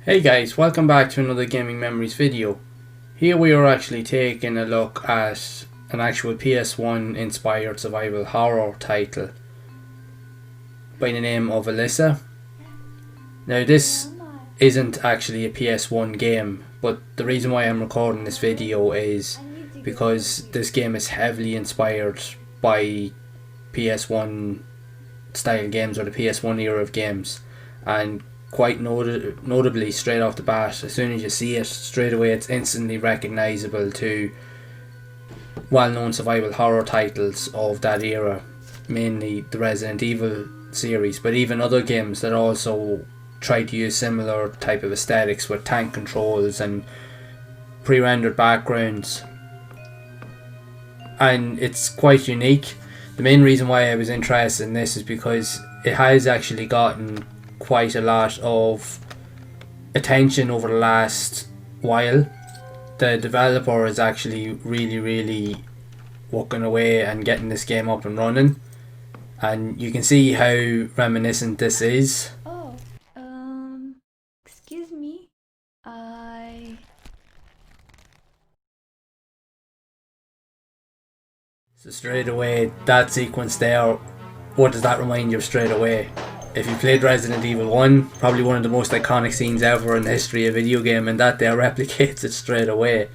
Hey guys, welcome back to another Gaming Memories video. Here we are actually taking a look at an actual PS1 inspired survival horror title by the name of Alyssa. Now this isn't actually a PS1 game, but the reason why I'm recording this video is because this game is heavily inspired by PS1 style games, or the PS1 era of games, and quite notably straight off the bat, as soon as you see it, straight away it's instantly recognisable to well-known survival horror titles of that era, mainly the Resident Evil series, but even other games that also try to use similar type of aesthetics with tank controls and pre-rendered backgrounds, and it's quite unique. The main reason why I was interested in this is because it has actually gotten quite a lot of attention over the last while. The developer is actually really working away and getting this game up and running, and you can see how reminiscent this is. Excuse me. So straight away, that sequence there, what does that remind you of straight away? If you played Resident Evil 1, probably one of the most iconic scenes ever in the history of video game, and that there replicates it straight away.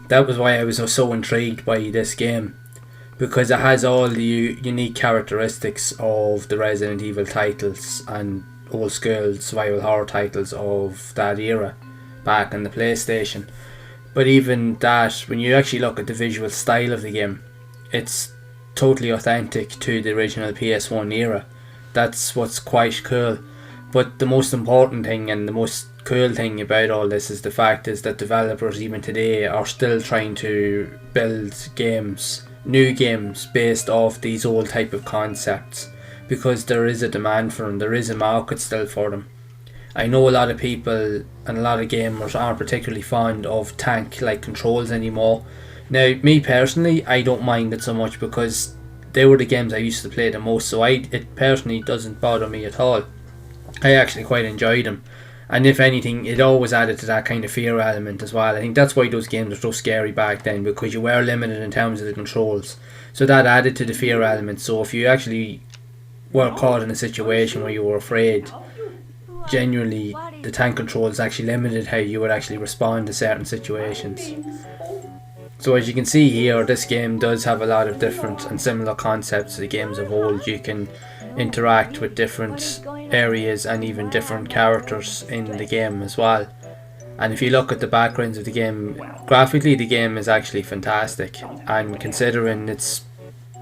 That was why I was so intrigued by this game, because it has all the unique characteristics of the Resident Evil titles and old school survival horror titles of that era back on the PlayStation. But even that, when you actually look at the visual style of the game, it's totally authentic to the original PS1 era. That's what's quite cool. But the most important thing and the most cool thing about all this is the fact is that developers even today are still trying to build games, new games based off these old type of concepts, because there is a demand for them, there is a market still for them. I know a lot of people and a lot of gamers aren't particularly fond of tank like controls anymore. Now me personally, I don't mind it so much because they were the games I used to play the most, so it personally doesn't bother me at all. I actually quite enjoy them, and if anything, it always added to that kind of fear element as well. I think that's why those games were so scary back then, because you were limited in terms of the controls, so that added to the fear element. So if you actually were caught in a situation where you were afraid, genuinely the tank controls actually limited how you would actually respond to certain situations. So as you can see here, this game does have a lot of different and similar concepts to the games of old. You can interact with different areas and even different characters in the game as well. And if you look at the backgrounds of the game, graphically the game is actually fantastic, and considering it's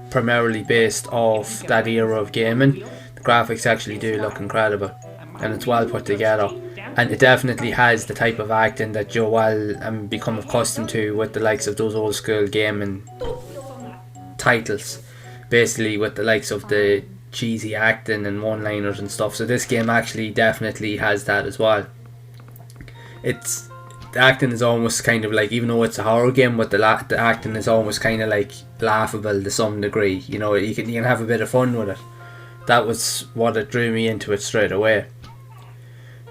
primarily based off that era of gaming, the graphics actually do look incredible, and it's well put together. And it definitely has the type of acting that you will become accustomed to with the likes of those old school gaming titles, basically with the likes of the cheesy acting and one-liners and stuff. So this game actually definitely has that as well. The acting is almost kind of like, even though it's a horror game, but the acting is almost kind of like laughable to some degree. You know, you can have a bit of fun with it. That was what it drew me into it straight away.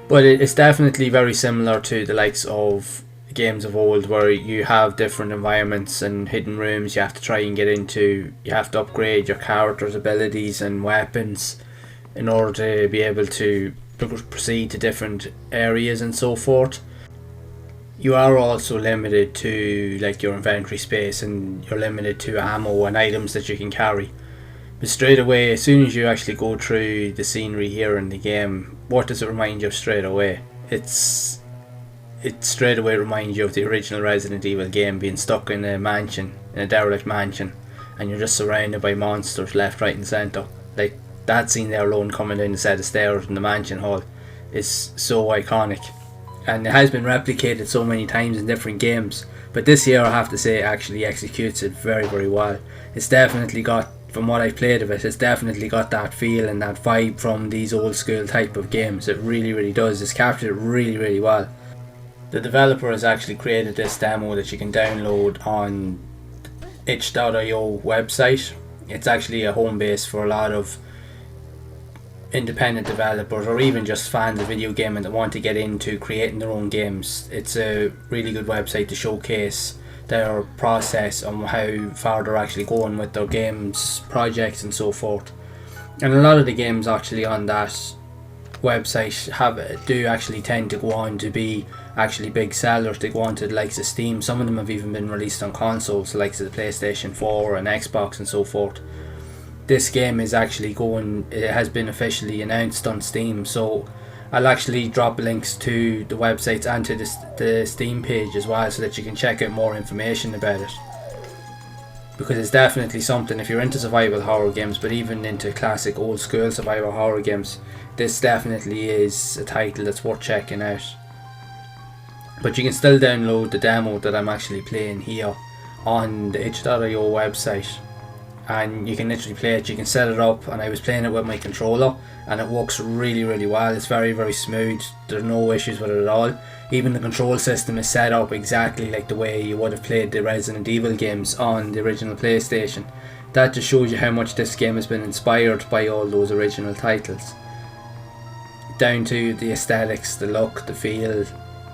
But it's definitely very similar to the likes of games of old, where you have different environments and hidden rooms you have to try and get into. You have to upgrade your character's abilities and weapons in order to be able to proceed to different areas and so forth. You are also limited to like your inventory space, and you're limited to ammo and items that you can carry. But straight away, as soon as you actually go through the scenery here in the game, what does it remind you of straight away? It straight away reminds you of the original Resident Evil game, being stuck in a mansion, in a derelict mansion, and you're just surrounded by monsters left, right and centre. Like, that scene there alone, coming down the set of stairs in the mansion hall, is so iconic. And it has been replicated so many times in different games, but this here, I have to say, actually executes it very well. It's definitely got, from what I've played of it, it's definitely got that feel and that vibe from these old school type of games. It really does. It's captured it really well. The developer has actually created this demo that you can download on itch.io website. It's actually a home base for a lot of independent developers or even just fans of video gaming that want to get into creating their own games. It's a really good website to showcase their process on how far they're actually going with their games, projects and so forth. And a lot of the games actually on that website do actually tend to go on to be actually big sellers. They go on to the likes of Steam. Some of them have even been released on consoles, the likes of the PlayStation 4 and Xbox and so forth. This game is actually it has been officially announced on Steam, so I'll actually drop links to the websites and to the Steam page as well, so that you can check out more information about it. Because it's definitely something, if you're into survival horror games, but even into classic old school survival horror games, this definitely is a title that's worth checking out. But you can still download the demo that I'm actually playing here on the itch.io website, and you can literally play it. You can set it up, and I was playing it with my controller and it works really well. It's very smooth. There's no issues with it at all. Even the control system is set up exactly like the way you would have played the Resident Evil games on the original PlayStation. That just shows you how much this game has been inspired by all those original titles, down to the aesthetics, the look, the feel,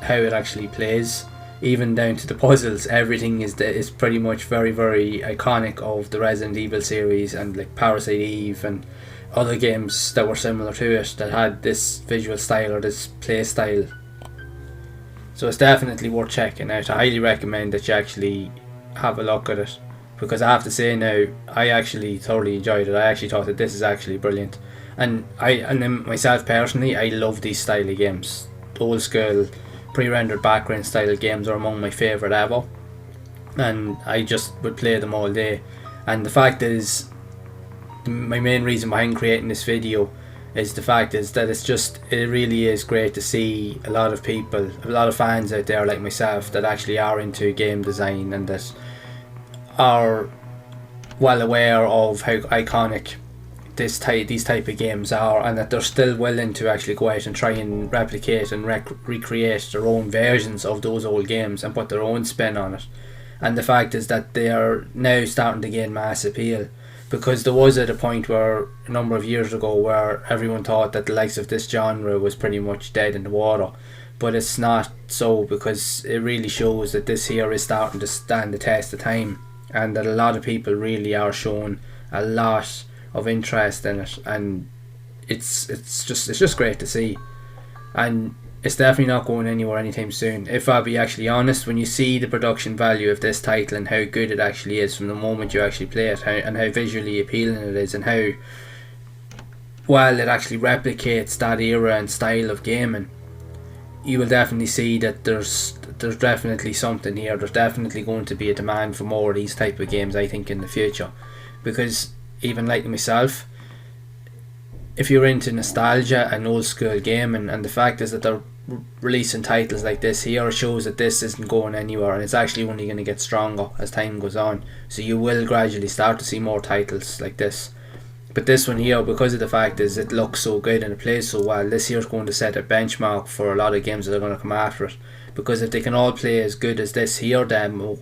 how it actually plays, even down to the puzzles. Everything is pretty much very iconic of the Resident Evil series, and like Parasite Eve and other games that were similar to it that had this visual style or this play style. So it's definitely worth checking out. I highly recommend that you actually have a look at it, because I have to say now, I actually thoroughly enjoyed it. I actually thought that this is actually brilliant, and then myself personally, I love these style of games. Old school pre-rendered background style games are among my favourite ever, and I just would play them all day. And the fact is, my main reason behind creating this video is the fact is that it really is great to see a lot of people, a lot of fans out there like myself that actually are into game design and that are well aware of how iconic these type of games are, and that they're still willing to actually go out and try and replicate and recreate their own versions of those old games and put their own spin on it. And the fact is that they are now starting to gain mass appeal, because there was at a point where a number of years ago where everyone thought that the likes of this genre was pretty much dead in the water, but it's not so, because it really shows that this here is starting to stand the test of time, and that a lot of people really are showing a lot of interest in it, and it's just great to see. And it's definitely not going anywhere anytime soon. If I'll be actually honest, when you see the production value of this title and how good it actually is from the moment you actually play it, and how visually appealing it is, and how well it actually replicates that era and style of gaming, you will definitely see that there's definitely something here. There's definitely going to be a demand for more of these type of games, I think, in the future. Because even like myself, if you're into nostalgia and old school gaming, and the fact is that they're releasing titles like this here, shows that this isn't going anywhere, and it's actually only going to get stronger as time goes on. So you will gradually start to see more titles like this. But this one here, because of the fact is it looks so good and it plays so well, this here is going to set a benchmark for a lot of games that are going to come after it. Because if they can all play as good as this here demo,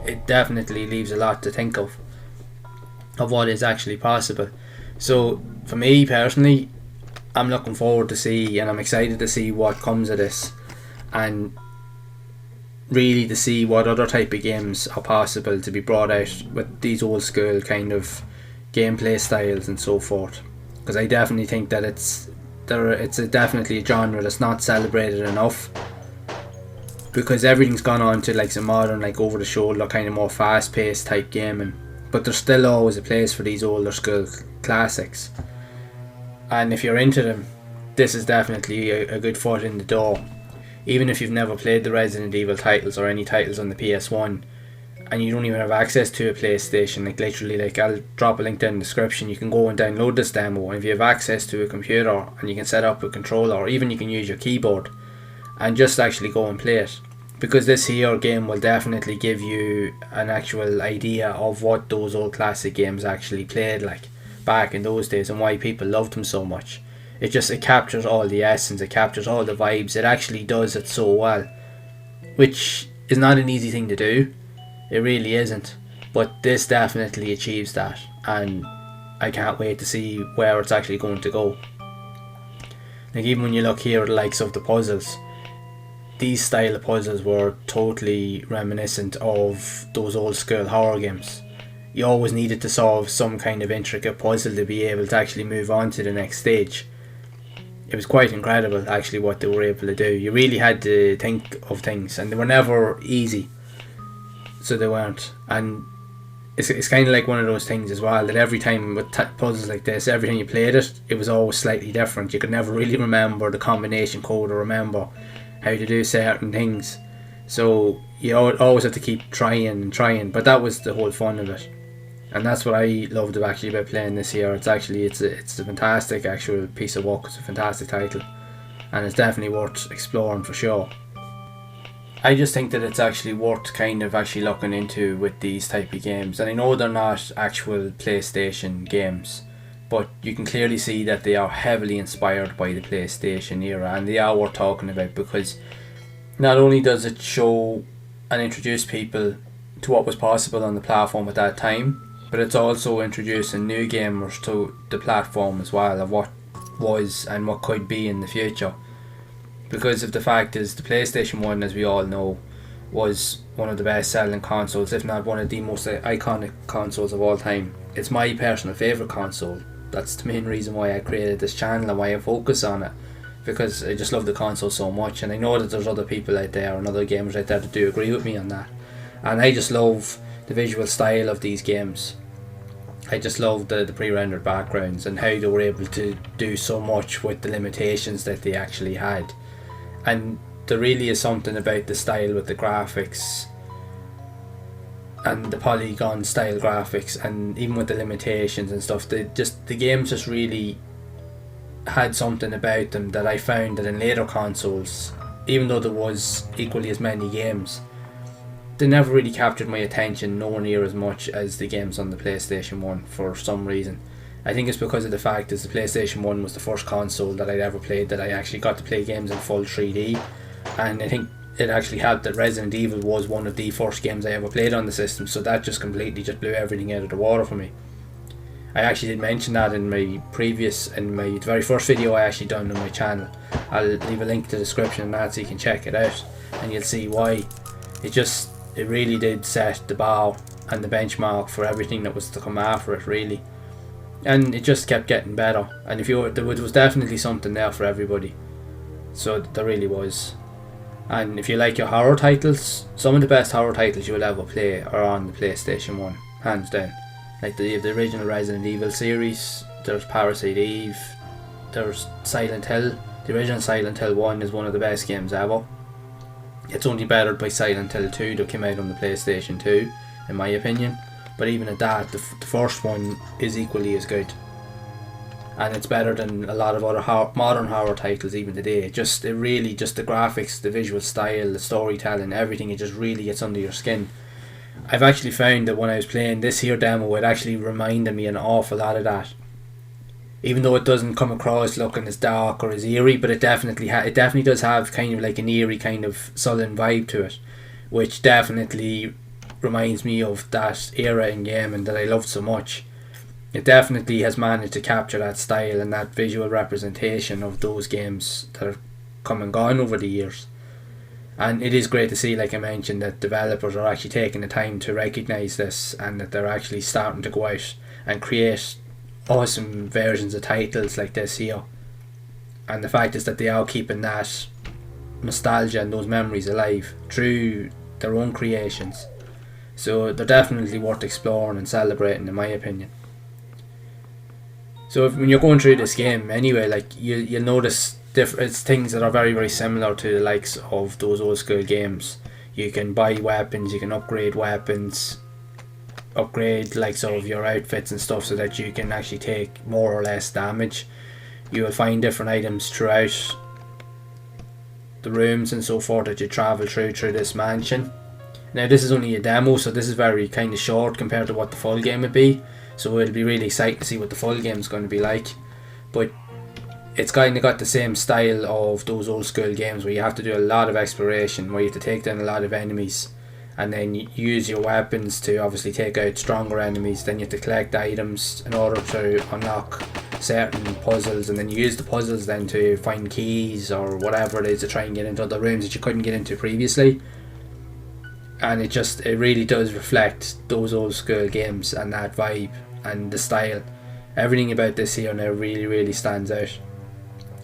it definitely leaves a lot to think of what is actually possible. So for me personally, I'm looking forward to see, and I'm excited to see what comes of this, and really to see what other type of games are possible to be brought out with these old school kind of gameplay styles and so forth. Because I definitely think that it's definitely a genre that's not celebrated enough, because everything's gone on to like some modern, like over the shoulder kind of more fast paced type gaming, but there's still always a place for these older school classics. And if you're into them, this is definitely a good foot in the door. Even if you've never played the Resident Evil titles or any titles on the PS1, and you don't even have access to a PlayStation, like literally, like I'll drop a link down in the description, you can go and download this demo, and if you have access to a computer and you can set up a controller, or even you can use your keyboard and just actually go and play it. Because this here game will definitely give you an actual idea of what those old classic games actually played like back in those days, and why people loved them so much. It captures all the essence, it captures all the vibes, it actually does it so well, which is not an easy thing to do, it really isn't, but this definitely achieves that, and I can't wait to see where it's actually going to go. Like even when you look here at the likes of the puzzles, these style of puzzles were totally reminiscent of those old school horror games. You always needed to solve some kind of intricate puzzle to be able to actually move on to the next stage. It was quite incredible actually what they were able to do. You really had to think of things, and they were never easy, so they weren't. And it's kind of like one of those things as well, that every time with puzzles like this, every time you played it, it was always slightly different. You could never really remember the combination code or remember how to do certain things, so you always have to keep trying and trying. But that was the whole fun of it, and that's what I loved about playing this here. It's a fantastic actual piece of work. It's a fantastic title, and it's definitely worth exploring for sure. I just think that it's actually worth kind of actually looking into with these type of games. And I know they're not actual PlayStation games, but you can clearly see that they are heavily inspired by the PlayStation era, and they are worth talking about, because not only does it show and introduce people to what was possible on the platform at that time, but it's also introducing new gamers to the platform as well, of what was and what could be in the future. Because of the fact is, the PlayStation 1, as we all know, was one of the best selling consoles, if not one of the most iconic consoles of all time. It's my personal favourite console. That's the main reason why I created this channel and why I focus on it, because I just love the console so much. And I know that there's other people out there and other gamers out there that do agree with me on that. And I just love the visual style of these games. I just love the pre-rendered backgrounds and how they were able to do so much with the limitations that they actually had. And there really is something about the style with the graphics and the polygon style graphics, and even with the limitations and stuff, the games just really had something about them that I found that in later consoles, even though there was equally as many games, they never really captured my attention nowhere near as much as the games on the PlayStation 1 for some reason. I think it's because of the fact that the PlayStation 1 was the first console that I'd ever played that I actually got to play games in full 3D, and I think it actually helped that Resident Evil was one of the first games I ever played on the system, so that just completely just blew everything out of the water for me. I actually did mention that in my very first video I actually done on my channel. I'll leave a link to the description in that so you can check it out, and you'll see why. It really did set the bar and the benchmark for everything that was to come after it, really. And it just kept getting better, and there was definitely something there for everybody. So there really was. And if you like your horror titles, some of the best horror titles you'll ever play are on the PlayStation 1, hands down. Like the original Resident Evil series, there's Parasite Eve, there's Silent Hill. The original Silent Hill 1 is one of the best games ever. It's only bettered by Silent Hill 2 that came out on the PlayStation 2, in my opinion. But even at that, the first one is equally as good. And it's better than a lot of other modern horror titles even today. It really just the graphics, the visual style, the storytelling, everything, it just really gets under your skin. I've actually found that when I was playing this here demo, it actually reminded me an awful lot of that. Even though it doesn't come across looking as dark or as eerie, but it definitely does have kind of like an eerie kind of sullen vibe to it, which definitely reminds me of that era in gaming that I loved so much. It definitely has managed to capture that style and that visual representation of those games that have come and gone over the years. And it is great to see, like I mentioned, that developers are actually taking the time to recognise this, and that they're actually starting to go out and create awesome versions of titles like this here. And the fact is that they are keeping that nostalgia and those memories alive through their own creations. So they're definitely worth exploring and celebrating, in my opinion. So when you're going through this game anyway, like you'll notice it's things that are very, very similar to the likes of those old school games. You can buy weapons, you can upgrade weapons, upgrade likes of your outfits and stuff so that you can actually take more or less damage. You will find different items throughout the rooms and so forth that you travel through this mansion. Now this is only a demo, so this is very kind of short compared to what the full game would be, so it'll be really exciting to see what the full game is going to be like. But it's kind of got the same style of those old school games where you have to do a lot of exploration, where you have to take down a lot of enemies and then you use your weapons to obviously take out stronger enemies. Then you have to collect items in order to unlock certain puzzles, and then you use the puzzles then to find keys or whatever it is to try and get into other rooms that you couldn't get into previously. And it really does reflect those old school games and that vibe and the style. Everything about this here now really stands out.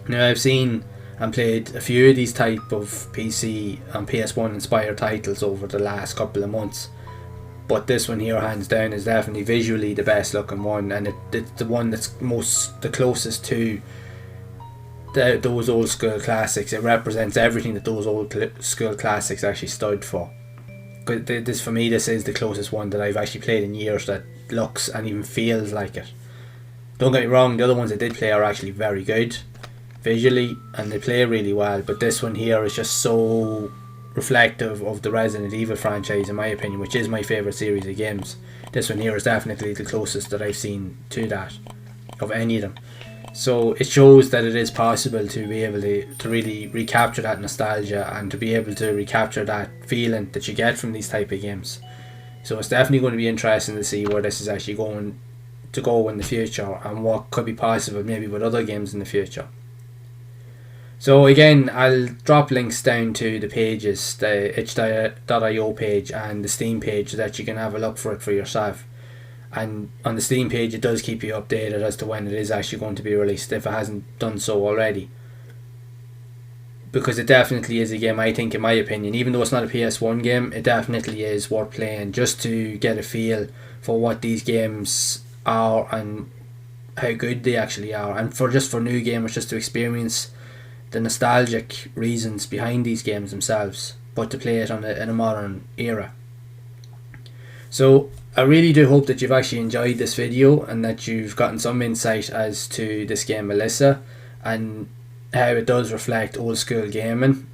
Now, I've seen and played a few of these type of PC and PS1 inspired titles over the last couple of months, but this one here, hands down, is definitely visually the best looking one, and it's the one that's the closest to those old school classics. It represents everything that those old school classics actually stood for. This, for me, this is the closest one that I've actually played in years that looks and even feels like it. Don't get me wrong, the other ones I did play are actually very good visually and they play really well, but this one here is just so reflective of the Resident Evil franchise, in my opinion, which is my favourite series of games. This one here is definitely the closest that I've seen to that of any of them. So it shows that it is possible to be able to really recapture that nostalgia and to be able to recapture that feeling that you get from these type of games. So it's definitely going to be interesting to see where this is actually going to go in the future and what could be possible maybe with other games in the future. So again, I'll drop links down to the pages, the itch.io page and the Steam page, so that you can have a look for it for yourself. And on the Steam page, it does keep you updated as to when it is actually going to be released, if it hasn't done so already. Because it definitely is a game, I think, in my opinion, even though it's not a PS1 game, it definitely is worth playing just to get a feel for what these games are and how good they actually are, and for new gamers just to experience the nostalgic reasons behind these games themselves, but to play it in a modern era. So I really do hope that you've actually enjoyed this video and that you've gotten some insight as to this game Alyssa and how it does reflect old school gaming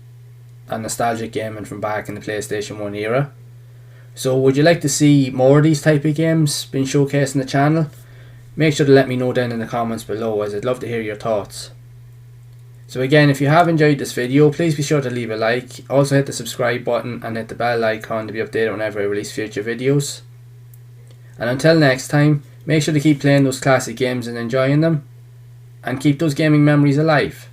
and nostalgic gaming from back in the PlayStation 1 era. So would you like to see more of these type of games being showcased on the channel? Make sure to let me know down in the comments below, as I'd love to hear your thoughts. So again, if you have enjoyed this video, please be sure to leave a like. Also hit the subscribe button and hit the bell icon to be updated whenever I release future videos. And until next time, make sure to keep playing those classic games and enjoying them, and keep those gaming memories alive.